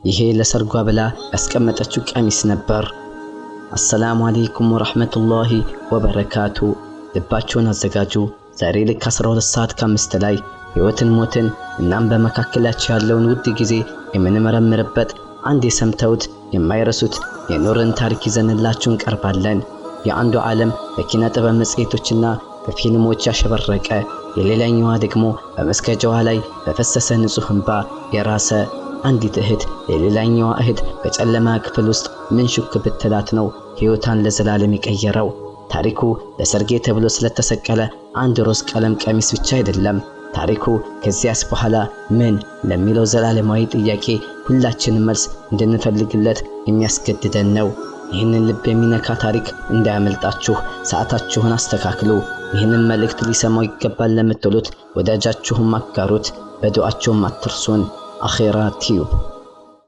ይሄ ለሰርጓ ብላ ያስቀመጠችው ቀሚስ ነበር። አሰላሙ አለይኩም ወራህመቱላሂ ወበረካቱ። ልባችሁን አዘጋጁ። ዛሬ ልክ 12 ሰዓት ከ5 ላይ ሕይወትን ሞትን እናም በመካከላቸው ያለውን ውድ ጊዜ የምንመረምርበት አንድ የሰምተውት የማይረሱት የኑርን ታሪክ ይዘንላችሁ እንቀርባለን። የአንዱ ዓለም በኪነ ጥበብ መጽሔቶችና በፊልሞች ያሸበረቀ፣ የሌላኛዋ ደግሞ በመስገጃዋ ላይ በፈሰሰ ንጹህ እንባ የራሰ አንዲት እህት የሌላኛዋ እህት በጨለማ ክፍል ውስጥ ምን ሹክ ብትላት ነው ሕይወቷን ለዘላለም የቀየረው? ታሪኩ ለሰርጌ ተብሎ ስለተሰቀለ አንድ ሮዝ ቀለም ቀሚስ ብቻ አይደለም። ታሪኩ ከዚያስ በኋላ ምን ለሚለው ዘላለማዊ ጥያቄ ሁላችንም መልስ እንድንፈልግለት የሚያስገድደን ነው። ይህንን ልብ የሚነካ ታሪክ እንዳያመልጣችሁ ሰዓታችሁን አስተካክሉ። ይህንን መልእክት ሊሰማው ይገባል ለምትሉት ወዳጃችሁም አጋሩት፣ በዱዓችሁም አትርሱን። አኺራ ቲዩብ